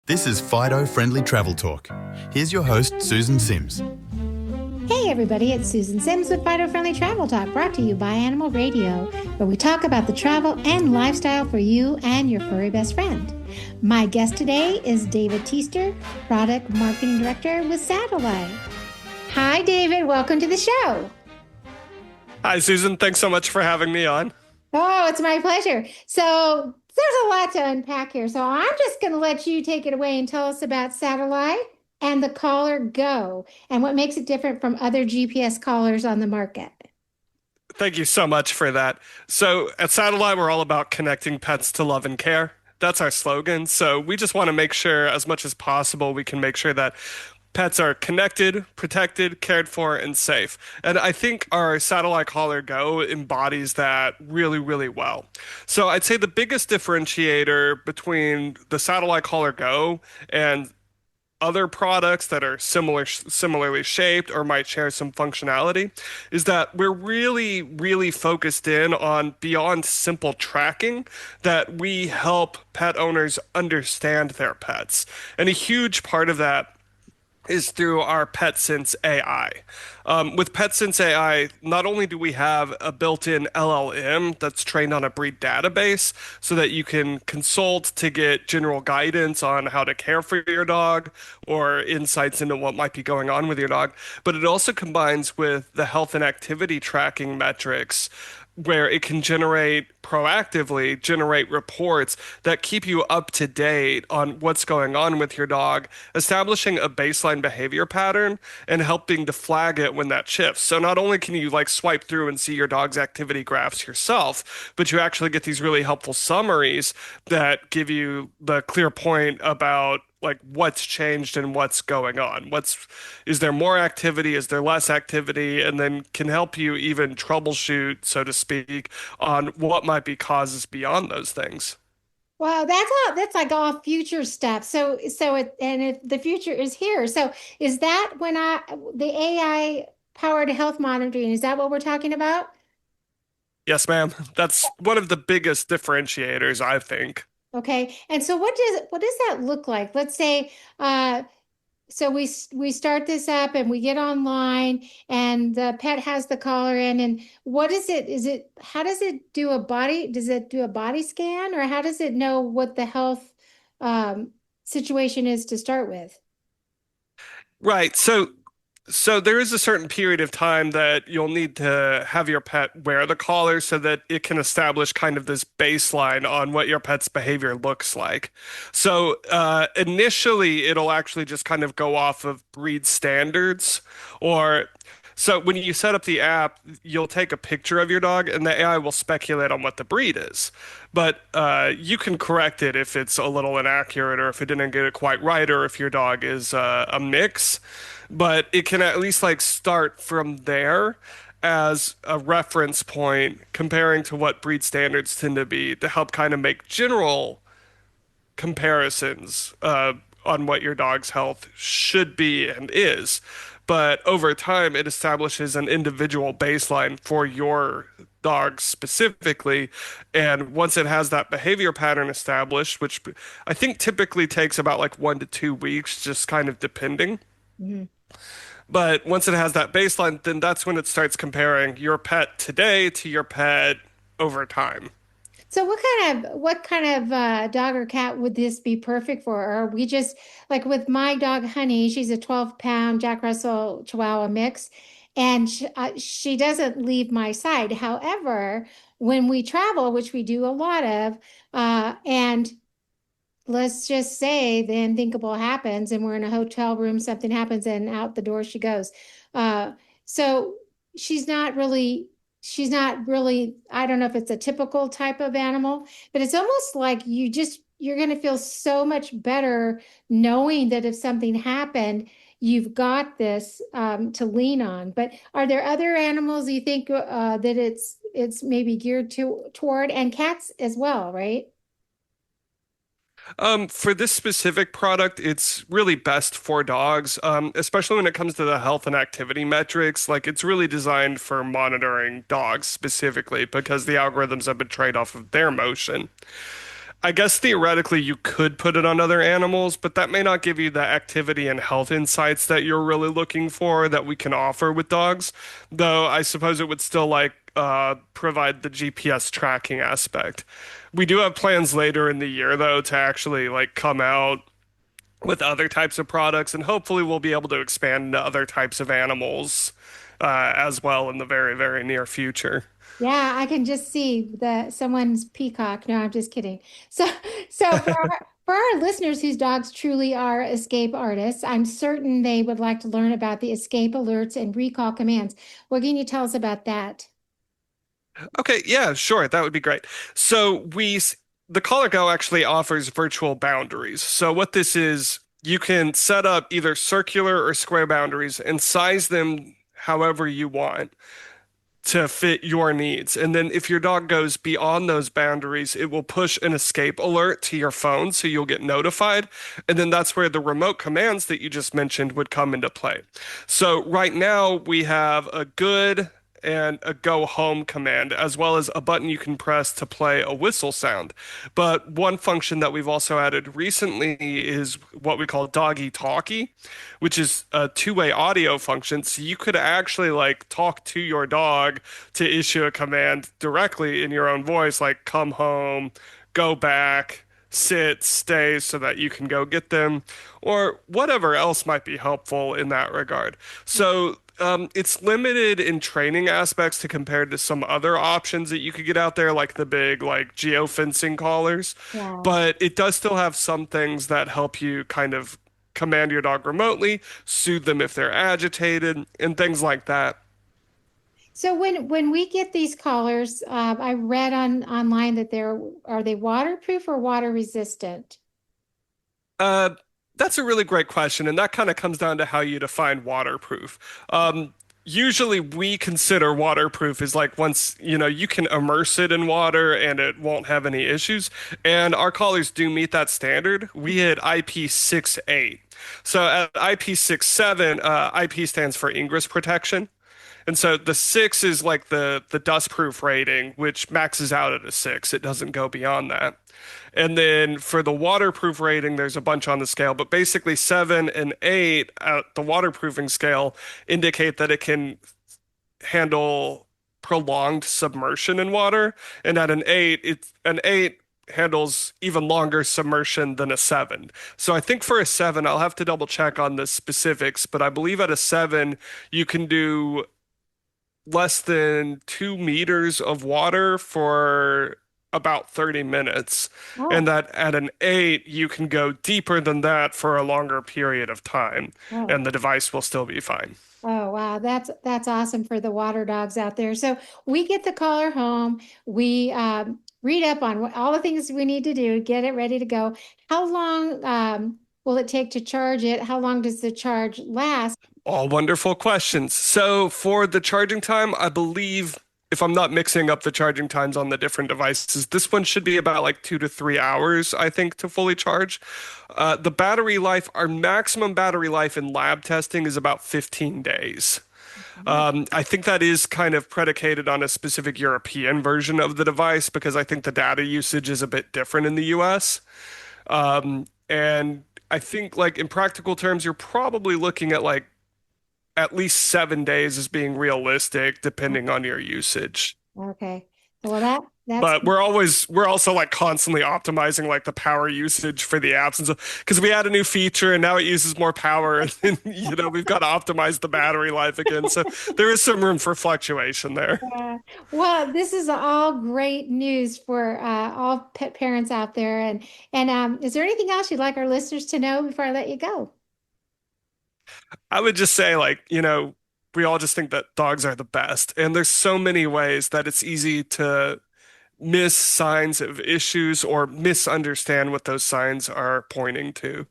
This is Fido Friendly Travel Talk. Here's your host, Susan Sims. Hey everybody, it's Susan Sims with Fido Friendly Travel Talk, brought to you by Animal Radio, where we talk about the travel and lifestyle for you and your furry best friend. My guest today is David Teaster, Product Marketing Director with Satellai. Hi David, welcome to the show. Hi Susan, thanks so much for having me on. Oh, it's my pleasure. So there's a lot to unpack here, so I'm just going to let you take it away and tell us about Satellai and the Collar Go and what makes it different from other GPS collars on the market. Thank you so much for that. So at Satellite, we're all about connecting pets to love and care. That's our slogan. So we just want to make sure, as much as possible, we can make sure that pets are connected, protected, cared for, and safe. And I think our Satellite Collar Go embodies that really, really well. So I'd say the biggest differentiator between the Satellite Collar Go and other products that are similarly shaped or might share some functionality is that we're really, really focused in on beyond simple tracking, that we help pet owners understand their pets. And a huge part of that is through our PetSense AI. With PetSense AI, not only do we have a built-in LLM that's trained on a breed database so that you can consult to get general guidance on how to care for your dog or insights into what might be going on with your dog, but it also combines with the health and activity tracking metrics where it can proactively generate reports that keep you up to date on what's going on with your dog, establishing a baseline behavior pattern and helping to flag it when that shifts. So not only can you like swipe through and see your dog's activity graphs yourself, but you actually get these really helpful summaries that give you the clear point about like what's changed and what's going on. Is there more activity? Is there less activity? And then can help you even troubleshoot, so to speak, on what might be causes beyond those things. Wow, that's like all future stuff. So the future is here. So is that the AI powered health monitoring, is that what we're talking about? Yes, ma'am. That's one of the biggest differentiators, I think. Okay. And so what does that look like? Let's say so we start this up and we get online and the pet has the collar in, and what is it? How does it do does it do a body scan, or how does it know what the health situation is to start with? Right. So there is a certain period of time that you'll need to have your pet wear the collar so that it can establish kind of this baseline on what your pet's behavior looks like. So initially, it'll actually just kind of go off of breed standards, or so when you set up the app, you'll take a picture of your dog and the AI will speculate on what the breed is. But you can correct it if it's a little inaccurate or if it didn't get it quite right or if your dog is a mix. But it can at least like start from there as a reference point comparing to what breed standards tend to be to help kind of make general comparisons on what your dog's health should be and is. But over time, it establishes an individual baseline for your dog specifically. And once it has that behavior pattern established, which I think typically takes about like 1 to 2 weeks, just kind of depending. Mhm. But once it has that baseline, then that's when it starts comparing your pet today to your pet over time. So what kind of dog or cat would this be perfect for? Or are we just like with my dog Honey, she's a 12-pound Jack Russell Chihuahua mix, and she doesn't leave my side. However, when we travel, which we do a lot of, and let's just say the unthinkable happens and we're in a hotel room, something happens and out the door she goes. Uh, so she's not really, she's not really, I don't know if it's a typical type of animal, but it's almost like you're going to feel so much better knowing that if something happened, you've got this to lean on. But are there other animals you think that it's maybe geared toward, and cats as well, right? For this specific product, it's really best for dogs, especially when it comes to the health and activity metrics. Like, it's really designed for monitoring dogs specifically because the algorithms have been trained off of their motion. I guess theoretically you could put it on other animals, but that may not give you the activity and health insights that you're really looking for that we can offer with dogs. Though I suppose it would still provide the GPS tracking aspect. We do have plans later in the year though to actually like come out with other types of products, and hopefully we'll be able to expand into other types of animals as well in the very, very near future. Yeah, I can just see the someone's peacock. No, I'm just kidding. So, so for our listeners whose dogs truly are escape artists, I'm certain they would like to learn about the escape alerts and recall commands. What can you tell us about that? Okay, yeah, sure, that would be great. The Collar Go actually offers virtual boundaries. So what this is, you can set up either circular or square boundaries and size them however you want to fit your needs. And then if your dog goes beyond those boundaries, it will push an escape alert to your phone so you'll get notified. And then that's where the remote commands that you just mentioned would come into play. So right now we have a good and a go home command, as well as a button you can press to play a whistle sound. But one function that we've also added recently is what we call doggy talkie, which is a two-way audio function. So you could actually like talk to your dog to issue a command directly in your own voice, like come home, go back, sit, stay, so that you can go get them, or whatever else might be helpful in that regard. It's limited in training aspects to compared to some other options that you could get out there, like the big like geofencing collars. Yeah. But it does still have some things that help you kind of command your dog remotely, soothe them if they're agitated, and things like that. So when we get these collars, I read on online that are they waterproof or water resistant? Uh, that's a really great question, and that kind of comes down to how you define waterproof. Usually, we consider waterproof is like once you can immerse it in water and it won't have any issues. And our collars do meet that standard. We hit IP68. So at IP67, IP stands for ingress protection. And so the six is like the dustproof rating, which maxes out at a six. It doesn't go beyond that. And then for the waterproof rating, there's a bunch on the scale, but basically seven and eight at the waterproofing scale indicate that it can handle prolonged submersion in water. And at an eight handles even longer submersion than a seven. So I think for a seven, I'll have to double check on the specifics, but I believe at a seven, you can do less than 2 meters of water for about 30 minutes. And Oh, that at an eight, you can go deeper than that for a longer period of time, oh. and the device will still be fine. Oh, wow. That's awesome for the water dogs out there. So we get the collar home. We read up on all the things we need to do, get it ready to go. How long will it take to charge it? How long does the charge last? All wonderful questions. So for the charging time, I believe if I'm not mixing up the charging times on the different devices, this one should be about like 2 to 3 hours, I think, to fully charge. The battery life, our maximum battery life in lab testing is about 15 days. I think that is kind of predicated on a specific European version of the device because I think the data usage is a bit different in the US. And I think like in practical terms, you're probably looking at like at least 7 days as being realistic, depending on your usage. Okay. Well, that's But we're also like constantly optimizing like the power usage for the apps and so because we add a new feature and now it uses more power and we've got to optimize the battery life again. So there is some room for fluctuation there. well, this is all great news for all pet parents out there. And is there anything else you'd like our listeners to know before I let you go? I would just say like, we all just think that dogs are the best. And there's so many ways that it's easy to miss signs of issues or misunderstand what those signs are pointing to.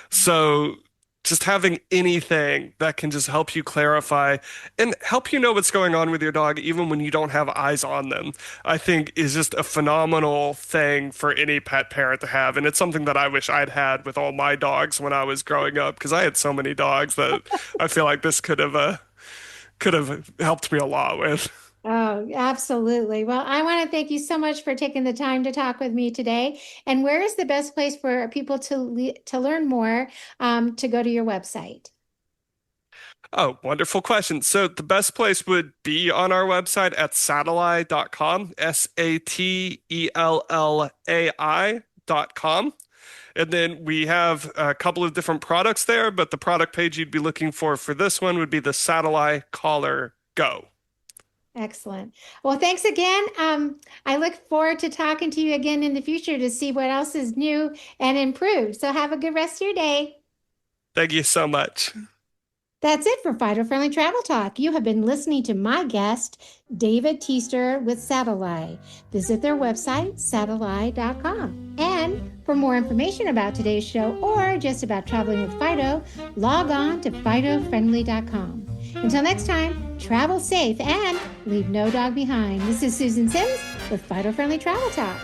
So just having anything that can just help you clarify and help you know what's going on with your dog, even when you don't have eyes on them, I think is just a phenomenal thing for any pet parent to have. And it's something that I wish I'd had with all my dogs when I was growing up, because I had so many dogs that I feel like this could have helped me a lot with. Oh, absolutely. Well, I want to thank you so much for taking the time to talk with me today. And where is the best place for people to learn more, to go to your website? Oh, wonderful question. So the best place would be on our website at satellai.com, SATELLAI.com. And then we have a couple of different products there, but the product page you'd be looking for this one would be the Satellai Collar Go. Excellent. Well, thanks again. I look forward to talking to you again in the future to see what else is new and improved. So have a good rest of your day. Thank you so much. That's it for Fido Friendly Travel Talk. You have been listening to my guest, David Teaster with Satellai. Visit their website, satellai.com. And for more information about today's show or just about traveling with Fido, log on to fidofriendly.com. Until next time, travel safe and leave no dog behind. This is Susan Sims with Fido Friendly Travel Talk.